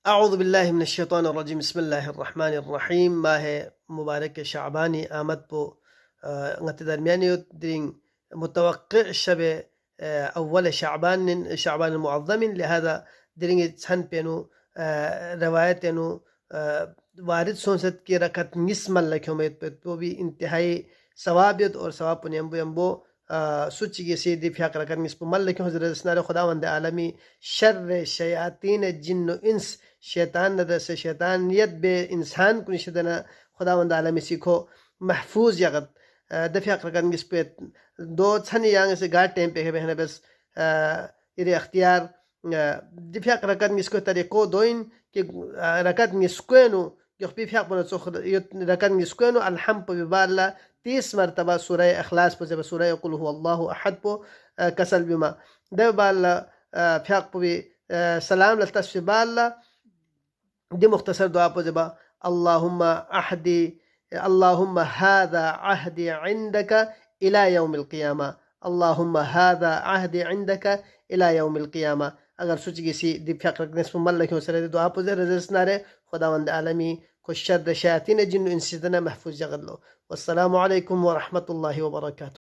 अऊज़ु बिल्लाहि मिनश्शैतानिर्रजीम बिस्मिल्लाहिर्रहमानिर्रहीम माह मुबारक शाबानी आमद पो ngati darmiani dring متوقع شبه أول شعبان المعظم لهذا درينج تسان بينو روايت انو وارد سونست की रकत निस्मल लख्यों में तो भी इंतहाई सवाबियत और सवाब पुनियम्बो यम्बो सुची के सीधी फ्याक रकत निस्पो मल लख्यों हजरत सनारे खुदावंद आलमी शर्र शयातीन जिन्न इंस शैतान नदर से शैतानियत बे इंसान कुन शदना खुदावंद आलमी सीखो महफूज यगत दफियाक रकत निस्पो दो छनी यांग से गाट टाइम पे है बस इरे अख्तियार दफियाक रकत निस्को तरीको दोइन कि रकत निस्कोनो يخبي في حق من السخر ركن يسكنوا الحمد ببالا 30 مرتبة سورة إخلاص بزي سورة يقول هو الله أحد بو كسل بما ده بالا في حق بي سلام للتسفي بالا دي مختصر دعاء بزي اللهم أحدي اللهم هذا عهدي عندك إلى يوم القيامة اللهم هذا عهدي عندك إلى يوم القيامة अगर सोच किसी दिफ्या करने से मल लखों से दुआ पुजे रजसनारे खुदावंद आलमी को शर शयातीन जिन्न इंसिदना महफूज जगत लो वस्सलामु अलैकुम व रहमतुल्लाहि व बरकातुहू।